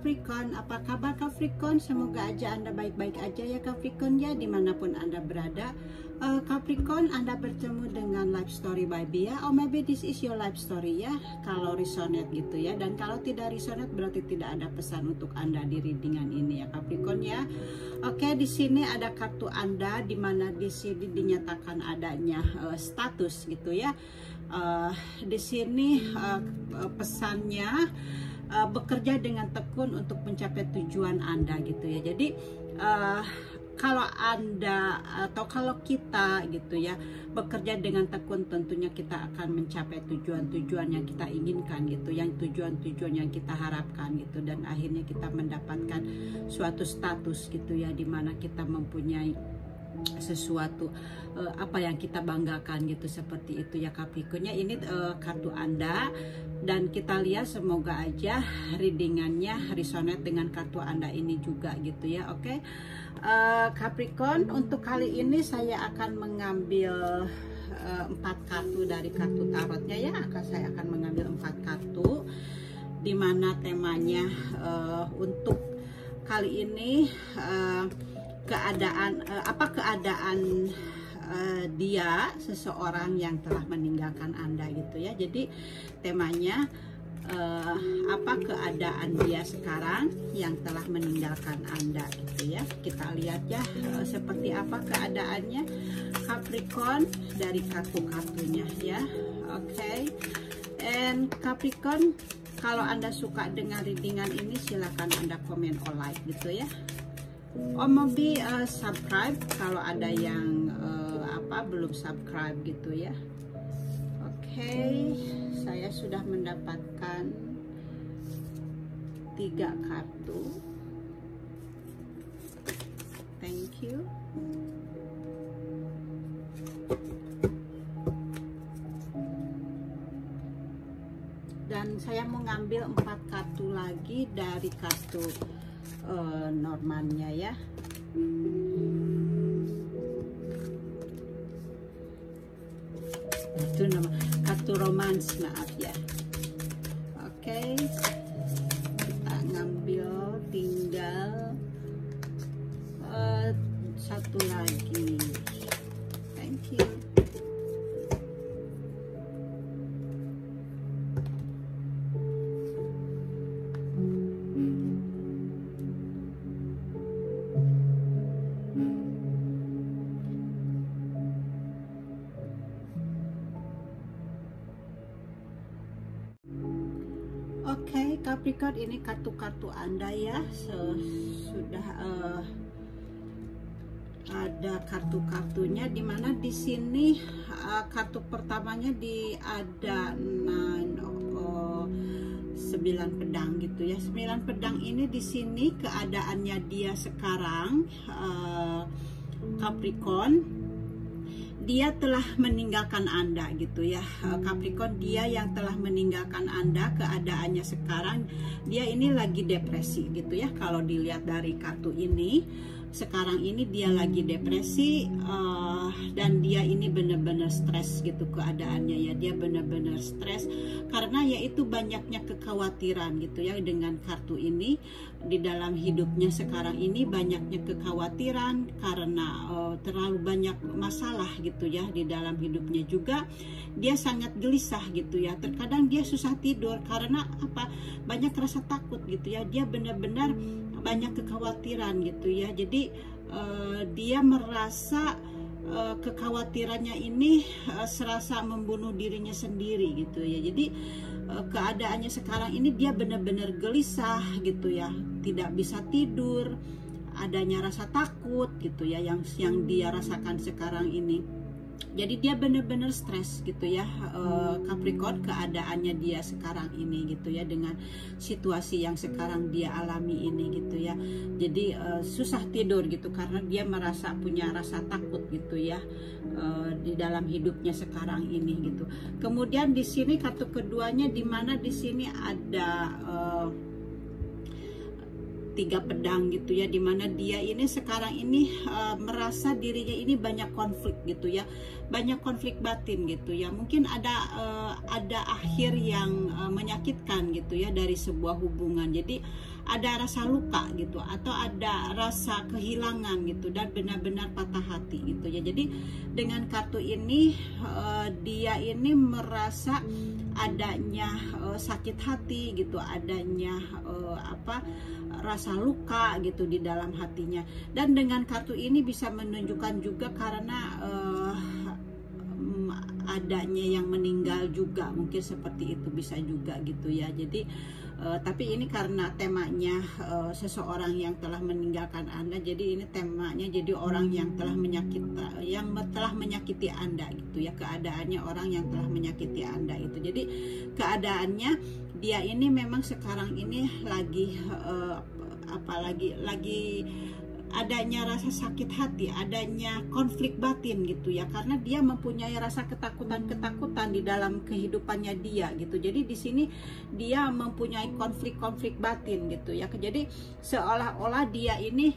Capricorn, apa kabar Capricorn? Semoga aja Anda baik-baik aja ya Capricorn ya, dimanapun Anda berada. Capricorn, Anda bertemu dengan life story by Bia, or maybe this is your life story ya, kalau resonate gitu ya. Dan kalau tidak resonate berarti tidak ada pesan untuk Anda di readingan ini ya Capricorn ya. Oke, di sini ada kartu Anda, dimana di sini dinyatakan adanya status gitu ya. Di sini pesannya bekerja dengan tekun untuk mencapai tujuan Anda gitu ya. Jadi kalau Anda atau kalau kita gitu ya bekerja dengan tekun, tentunya kita akan mencapai tujuan-tujuan yang kita inginkan gitu, yang tujuan-tujuan yang kita harapkan gitu, dan akhirnya kita mendapatkan suatu status gitu ya, dimana kita mempunyai sesuatu apa yang kita banggakan gitu, seperti itu ya Capricorn ya. Ini kartu Anda, dan kita lihat semoga aja readingannya resonate dengan kartu Anda ini juga gitu ya. Oke, Capricorn, untuk kali ini saya akan mengambil 4 kartu dari kartu tarotnya ya. Saya akan mengambil 4 kartu, dimana temanya untuk kali ini keadaan dia, seseorang yang telah meninggalkan Anda gitu ya. Jadi temanya apa keadaan dia sekarang yang telah meninggalkan Anda gitu ya. Kita lihat ya seperti apa keadaannya Capricorn dari kartu-kartunya ya. Oke, and Capricorn, kalau Anda suka dengan readingan ini silahkan Anda komen or like gitu ya. Maybe subscribe kalau ada yang belum subscribe gitu ya. Oke, saya sudah mendapatkan 3 kartu. Thank you. Dan saya mau ngambil 4 kartu lagi dari kartu normalnya ya. Itu nama kartu romance, maaf ya. Oke, kita ngambil tinggal 1 lagi. Thank you. Oke, Capricorn, ini kartu-kartu Anda ya. Sudah ada kartu-kartunya, dimana di sini kartu pertamanya ada 9 pedang gitu ya. 9 pedang ini di sini keadaannya dia sekarang Capricorn, dia telah meninggalkan Anda gitu ya Capricorn. Dia yang telah meninggalkan Anda, keadaannya sekarang dia ini lagi depresi gitu ya. Kalau dilihat dari kartu ini, sekarang ini dia lagi depresi, dan dia ini benar-benar stres gitu keadaannya ya. Dia benar-benar stres karena yaitu banyaknya kekhawatiran gitu ya. Dengan kartu ini di dalam hidupnya sekarang ini banyaknya kekhawatiran karena terlalu banyak masalah gitu ya di dalam hidupnya. Juga dia sangat gelisah gitu ya. Terkadang dia susah tidur karena apa? Banyak rasa takut gitu ya. Dia benar-benar banyak kekhawatiran gitu ya. Jadi dia merasa kekhawatirannya ini serasa membunuh dirinya sendiri gitu ya. Jadi keadaannya sekarang ini dia benar-benar gelisah gitu ya, tidak bisa tidur, adanya rasa takut gitu ya yang dia rasakan sekarang ini. Jadi dia benar-benar stres gitu ya Capricorn, keadaannya dia sekarang ini gitu ya, dengan situasi yang sekarang dia alami ini gitu ya. Jadi susah tidur gitu karena dia merasa punya rasa takut gitu ya di dalam hidupnya sekarang ini gitu. Kemudian di sini kartu keduanya, dimana di sini ada 3 pedang gitu ya, dimana dia ini sekarang ini merasa dirinya ini banyak konflik gitu ya, banyak konflik batin gitu ya. Mungkin ada akhir yang menyakitkan gitu ya dari sebuah hubungan. Jadi ada rasa luka gitu, atau ada rasa kehilangan gitu, dan benar-benar patah hati gitu ya. Jadi dengan kartu ini dia ini merasa adanya sakit hati gitu, adanya rasa luka gitu di dalam hatinya. Dan dengan kartu ini bisa menunjukkan juga karena adanya yang meninggal juga, mungkin seperti itu bisa juga gitu ya. Jadi tapi ini karena temanya seseorang yang telah meninggalkan Anda, jadi ini temanya jadi orang yang telah menyakiti Anda gitu ya. Keadaannya orang yang telah menyakiti Anda itu. Jadi keadaannya dia ini memang sekarang ini lagi lagi adanya rasa sakit hati, adanya konflik batin gitu ya, karena dia mempunyai rasa ketakutan di dalam kehidupannya dia gitu. Jadi di sini dia mempunyai konflik batin gitu ya. Jadi seolah-olah dia ini,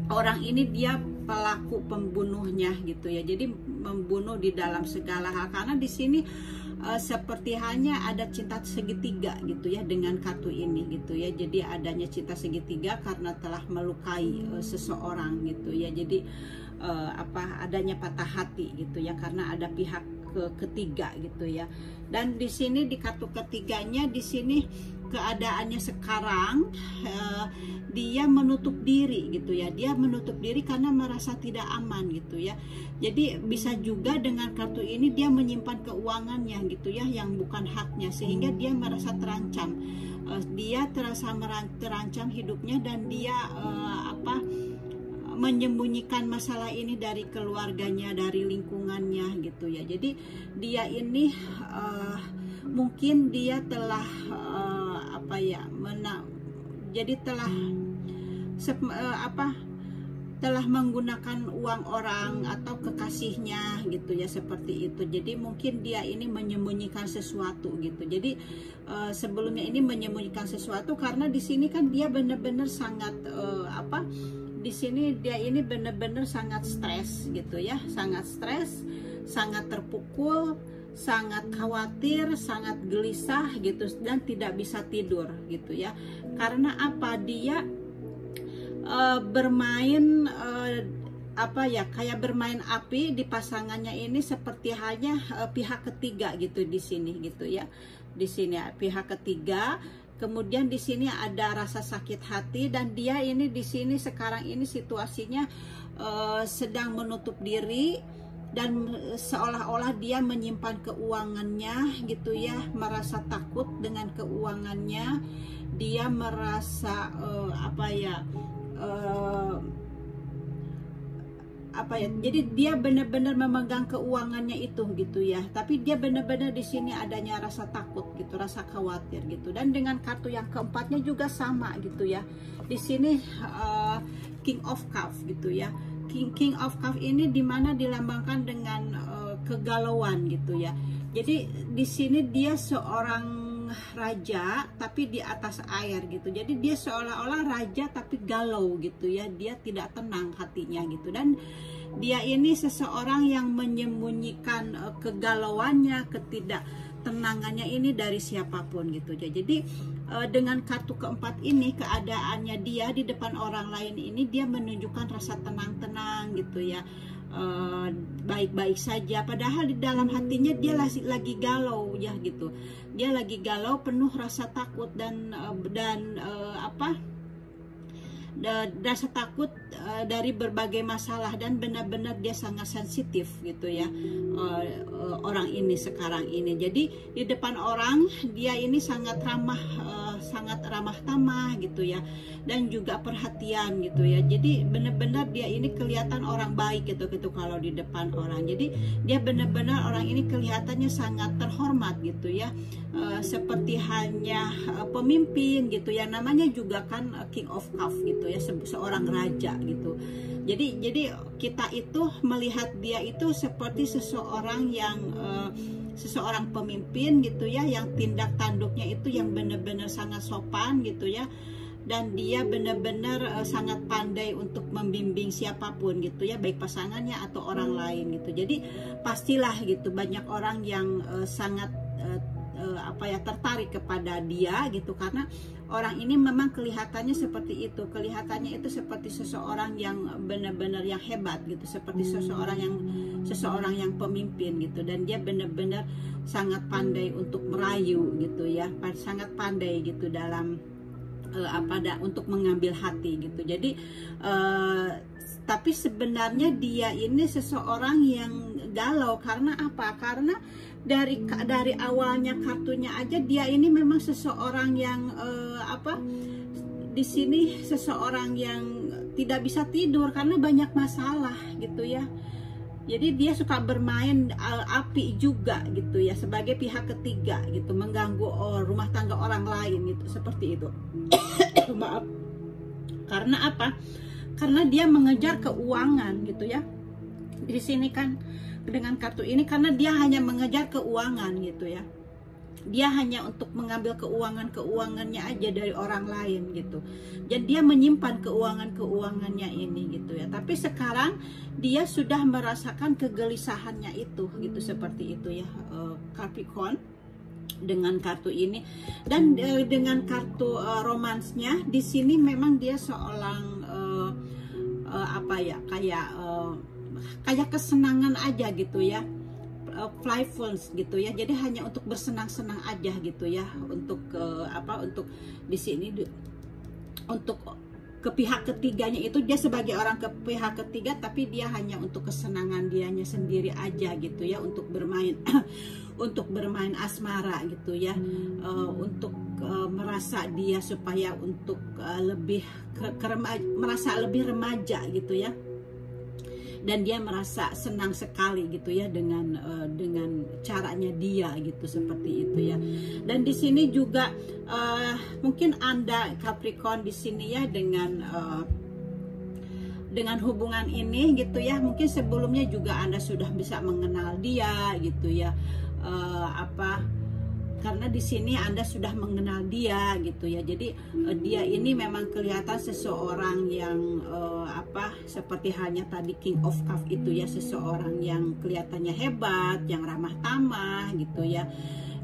orang ini dia pelaku pembunuhnya gitu ya. Jadi membunuh di dalam segala hal, karena di sini seperti hanya ada cinta segitiga gitu ya dengan kartu ini gitu ya. Jadi adanya cinta segitiga karena telah melukai seseorang gitu ya. Jadi adanya patah hati gitu ya, karena ada pihak ketiga gitu ya. Dan di sini di kartu ketiganya, di sini keadaannya sekarang dia menutup diri gitu ya. Dia menutup diri karena merasa tidak aman gitu ya. Jadi bisa juga dengan kartu ini dia menyimpan keuangannya gitu ya, yang bukan haknya, sehingga dia merasa terancam. Dia terasa terancam hidupnya, dan dia menyembunyikan masalah ini dari keluarganya, dari lingkungannya gitu ya. Jadi dia ini mungkin dia telah telah menggunakan uang orang atau kekasihnya gitu ya, seperti itu. Jadi mungkin dia ini menyembunyikan sesuatu gitu. Jadi sebelumnya ini menyembunyikan sesuatu karena di sini kan dia benar-benar sangat di sini dia ini benar-benar sangat stres gitu ya, sangat stres, sangat terpukul, sangat khawatir, sangat gelisah gitu, dan tidak bisa tidur gitu ya. Karena apa? Dia bermain kayak bermain api di pasangannya ini, seperti hanya pihak ketiga gitu di sini gitu ya. Di sini pihak ketiga. Kemudian di sini ada rasa sakit hati, dan dia ini di sini sekarang ini situasinya sedang menutup diri, dan seolah-olah dia menyimpan keuangannya gitu ya, merasa takut dengan keuangannya. Dia merasa jadi dia benar-benar memegang keuangannya itu gitu ya. Tapi dia benar-benar di sini adanya rasa takut gitu, rasa khawatir gitu. Dan dengan kartu yang keempatnya juga sama gitu ya. Di sini King of Cup gitu ya. King of Cup ini dimana dilambangkan dengan kegalauan gitu ya. Jadi di sini dia seorang raja tapi di atas air gitu. Jadi dia seolah-olah raja tapi galau gitu ya. Dia tidak tenang hatinya gitu. Dan dia ini seseorang yang menyembunyikan kegalauannya, ketidaktenangannya ini dari siapapun gitu. Jadi dengan kartu keempat ini, keadaannya dia di depan orang lain ini, dia menunjukkan rasa tenang-tenang gitu ya, baik-baik saja, padahal di dalam hatinya dia lagi galau ya gitu. Dia lagi galau, penuh rasa takut dan rasa takut dari berbagai masalah, dan benar-benar dia sangat sensitif gitu ya, orang ini sekarang ini. Jadi di depan orang dia ini sangat ramah tamah gitu ya, dan juga perhatian gitu ya. Jadi benar-benar dia ini kelihatan orang baik gitu kalau di depan orang. Jadi dia benar-benar orang ini kelihatannya sangat terhormat gitu ya, seperti hanya pemimpin gitu ya. Namanya juga kan King of Cup gitu ya, seorang raja gitu. Jadi kita itu melihat dia itu seperti seseorang yang seseorang pemimpin gitu ya, yang tindak tanduknya itu yang benar-benar sangat sopan gitu ya, dan dia benar-benar sangat pandai untuk membimbing siapapun gitu ya, baik pasangannya atau orang lain gitu. Jadi pastilah gitu banyak orang yang sangat apa ya, tertarik kepada dia gitu, karena orang ini memang kelihatannya seperti itu, kelihatannya itu seperti seseorang yang benar-benar yang hebat gitu, seperti seseorang yang pemimpin gitu, dan dia benar-benar sangat pandai untuk merayu gitu ya, sangat pandai gitu dalam untuk mengambil hati gitu. Jadi tapi sebenarnya dia ini seseorang yang galau. Karena apa? Karena dari awalnya kartunya aja dia ini memang seseorang yang di sini seseorang yang tidak bisa tidur karena banyak masalah gitu ya. Jadi dia suka bermain api juga gitu ya, sebagai pihak ketiga gitu, mengganggu rumah tangga orang lain gitu, seperti itu. Maaf. Karena apa? Karena dia mengejar keuangan gitu ya. Di sini kan dengan kartu ini, karena dia hanya mengejar keuangan gitu ya. Dia hanya untuk mengambil keuangannya aja dari orang lain gitu. Dan dia menyimpan keuangannya ini gitu ya. Tapi sekarang dia sudah merasakan kegelisahannya itu gitu, seperti itu ya, Capricorn, dengan kartu ini. Dan dengan kartu romansnya di sini memang dia seorang kayak kesenangan aja gitu ya, playful gitu ya. Jadi hanya untuk bersenang-senang aja gitu ya, untuk untuk di sini untuk ke pihak ketiganya itu, dia sebagai orang ke pihak ketiga, tapi dia hanya untuk kesenangan dianya sendiri aja gitu ya, untuk bermain untuk bermain asmara gitu ya, untuk merasa dia supaya untuk lebih merasa lebih remaja gitu ya. Dan dia merasa senang sekali gitu ya dengan caranya dia gitu, seperti itu ya. Dan di sini juga mungkin Anda Capricorn di sini ya, dengan hubungan ini gitu ya, mungkin sebelumnya juga Anda sudah bisa mengenal dia gitu ya, karena di sini Anda sudah mengenal dia gitu ya. Jadi dia ini memang kelihatan seseorang yang seperti halnya tadi King of Cups itu ya, seseorang yang kelihatannya hebat, yang ramah tamah gitu ya,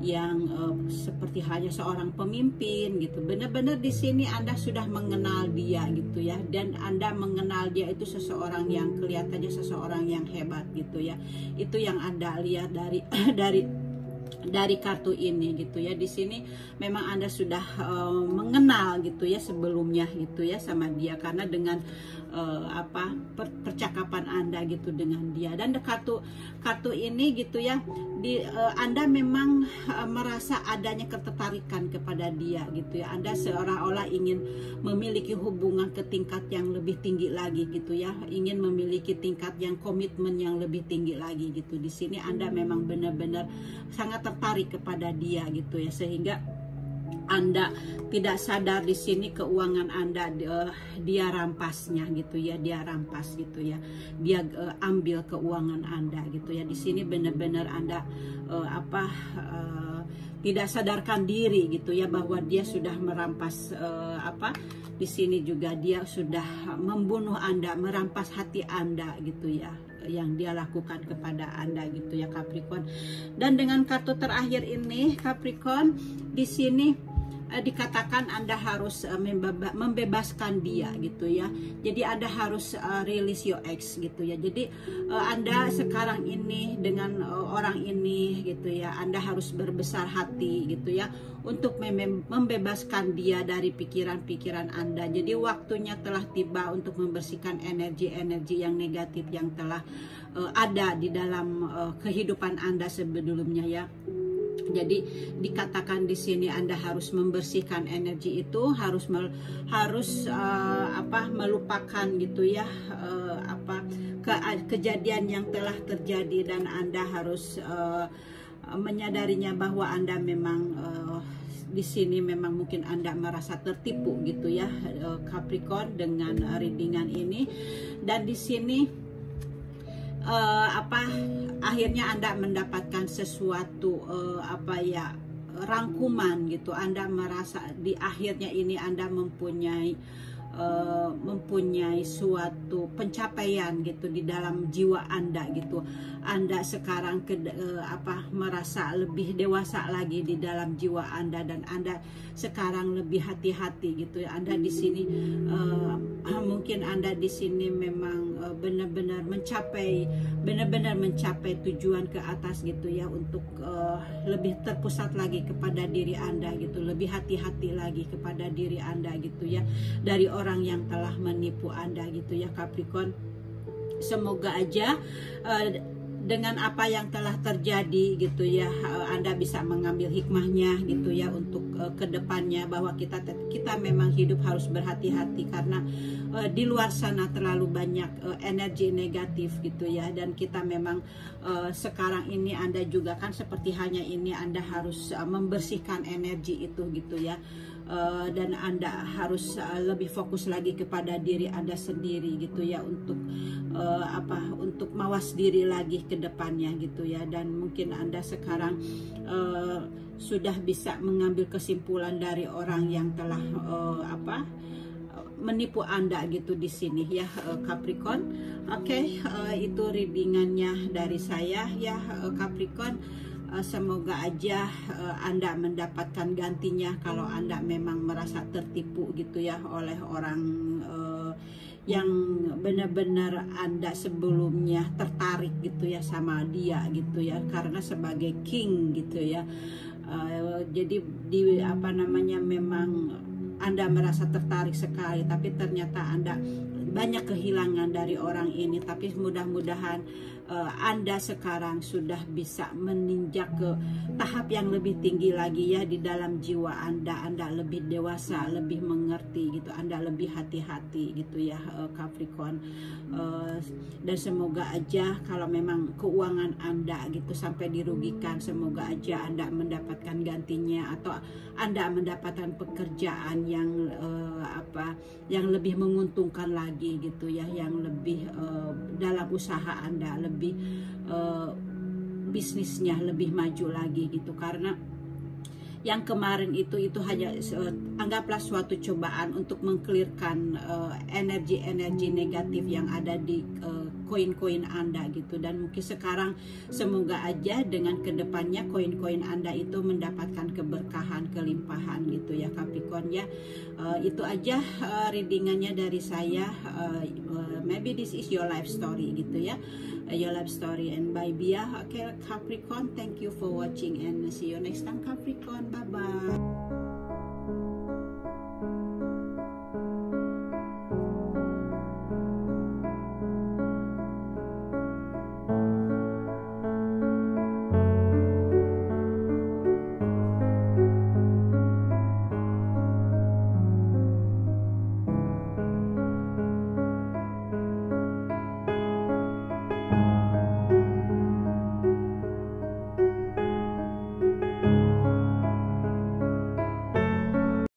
yang seperti halnya seorang pemimpin gitu. Benar-benar di sini Anda sudah mengenal dia gitu ya, dan Anda mengenal dia itu seseorang yang kelihatannya seseorang yang hebat gitu ya. Itu yang Anda lihat dari kartu ini gitu ya. Di sini memang Anda sudah mengenal gitu ya sebelumnya gitu ya sama dia, karena dengan percakapan Anda gitu dengan dia. Dan kartu ini gitu ya, Anda memang merasa adanya ketertarikan kepada dia gitu ya. Anda seolah-olah ingin memiliki hubungan ke tingkat yang lebih tinggi lagi gitu ya, ingin memiliki tingkat yang komitmen yang lebih tinggi lagi gitu. Di sini Anda memang benar-benar sangat tertarik kepada dia gitu ya, sehingga Anda tidak sadar di sini keuangan Anda dia rampasnya gitu ya, dia rampas gitu ya, dia ambil keuangan Anda gitu ya. Di sini benar-benar Anda tidak sadarkan diri gitu ya, bahwa dia sudah merampas di sini juga dia sudah membunuh Anda, merampas hati Anda gitu ya, yang dia lakukan kepada Anda gitu ya, Capricorn. Dan dengan kartu terakhir ini Capricorn, di sini dikatakan Anda harus membebaskan dia gitu ya. Jadi Anda harus release your ex gitu ya. Jadi Anda sekarang ini dengan orang ini gitu ya, Anda harus berbesar hati gitu ya, untuk membebaskan dia dari pikiran-pikiran Anda. Jadi waktunya telah tiba untuk membersihkan energi-energi yang negatif yang telah ada di dalam kehidupan Anda sebelumnya ya. Jadi dikatakan di sini Anda harus membersihkan energi itu, harus melupakan gitu ya, kejadian yang telah terjadi, dan Anda harus menyadarinya bahwa Anda memang di sini memang mungkin Anda merasa tertipu gitu ya, Capricorn, dengan readingan ini. Dan di sini akhirnya Anda mendapatkan sesuatu rangkuman gitu. Anda merasa di akhirnya ini Anda mempunyai mempunyai suatu pencapaian gitu di dalam jiwa Anda gitu. Anda sekarang merasa lebih dewasa lagi di dalam jiwa Anda, dan Anda sekarang lebih hati-hati gitu ya. Anda di sini mungkin Anda di sini memang benar-benar mencapai tujuan ke atas gitu ya, untuk lebih terpusat lagi kepada diri Anda gitu, lebih hati-hati lagi kepada diri Anda gitu ya, dari orang yang telah menipu Anda gitu ya Capricorn. Semoga aja dengan apa yang telah terjadi gitu ya, Anda bisa mengambil hikmahnya gitu ya untuk kedepannya, bahwa kita memang hidup harus berhati-hati, karena di luar sana terlalu banyak energi negatif gitu ya, dan kita memang sekarang ini Anda juga kan seperti halnya ini, Anda harus membersihkan energi itu gitu ya. Dan Anda harus lebih fokus lagi kepada diri Anda sendiri gitu ya, untuk untuk mawas diri lagi ke depannya gitu ya. Dan mungkin Anda sekarang sudah bisa mengambil kesimpulan dari orang yang telah menipu Anda gitu di sini ya Capricorn. Oke, itu readingannya dari saya ya Capricorn. Semoga aja Anda mendapatkan gantinya kalau Anda memang merasa tertipu gitu ya oleh orang yang benar-benar Anda sebelumnya tertarik gitu ya sama dia gitu ya, karena sebagai king gitu ya. Jadi memang Anda merasa tertarik sekali, tapi ternyata Anda banyak kehilangan dari orang ini. Tapi mudah-mudahan Anda sekarang sudah bisa meninjak ke tahap yang lebih tinggi lagi ya di dalam jiwa Anda. Anda lebih dewasa, lebih mengerti gitu, Anda lebih hati-hati gitu ya Capricorn. Dan semoga aja kalau memang keuangan Anda gitu sampai dirugikan, semoga aja Anda mendapatkan gantinya, atau Anda mendapatkan pekerjaan yang yang lebih menguntungkan lagi gitu ya, yang lebih dalam usaha Anda lebih bisnisnya lebih maju lagi gitu. Karena yang kemarin itu hanya anggaplah suatu cobaan untuk mengklirkan energi-energi negatif yang ada di koin-koin Anda gitu. Dan mungkin sekarang semoga aja dengan kedepannya koin-koin Anda itu mendapatkan keberkahan, kelimpahan gitu ya Capricorn ya. Itu aja readingannya dari saya. Maybe this is your life story gitu ya, your life story and by Bia. Okay Capricorn, thank you for watching and see you next time Capricorn. Bye bye.